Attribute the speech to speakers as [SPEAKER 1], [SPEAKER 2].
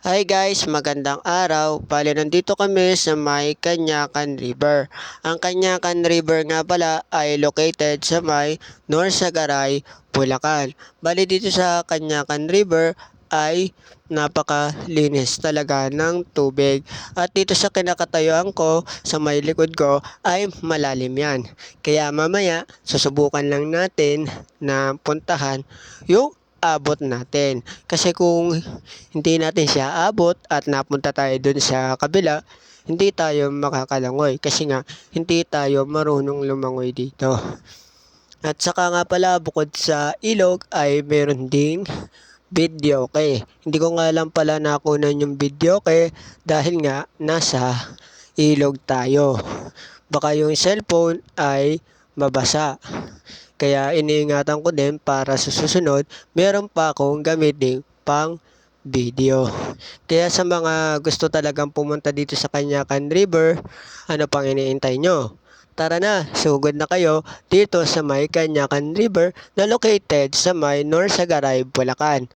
[SPEAKER 1] Hi guys, magandang araw. Bale, nandito kami sa may Canyacan River. Ang Canyacan River nga pala ay located sa may North Sagaray, Bulacan. Bale, dito sa Canyacan River ay napakalinis talaga ng tubig. At dito sa kinakatayuan ko, sa may likod ko, ay malalim yan. Kaya mamaya, susubukan lang natin na puntahan yung abot natin. Kasi kung hindi natin siya abot at napunta tayo dun sa kabila, hindi tayo makakalangoy kasi nga hindi tayo marunong lumangoy dito. At saka nga pala bukod sa ilog ay meron ding videoke. Hindi ko nga lang pala nakunan yung videoke dahil nga nasa ilog tayo. Baka yung cellphone ay mabasa. Kaya iniingatan ko din para sa susunod, meron pa akong gamitin pang video. Kaya sa mga gusto talagang pumunta dito sa Canyacan River, ano pang iniintay nyo? Tara na, sugod na kayo dito sa may Canyacan River na located sa may North Sagaray, Bulacan.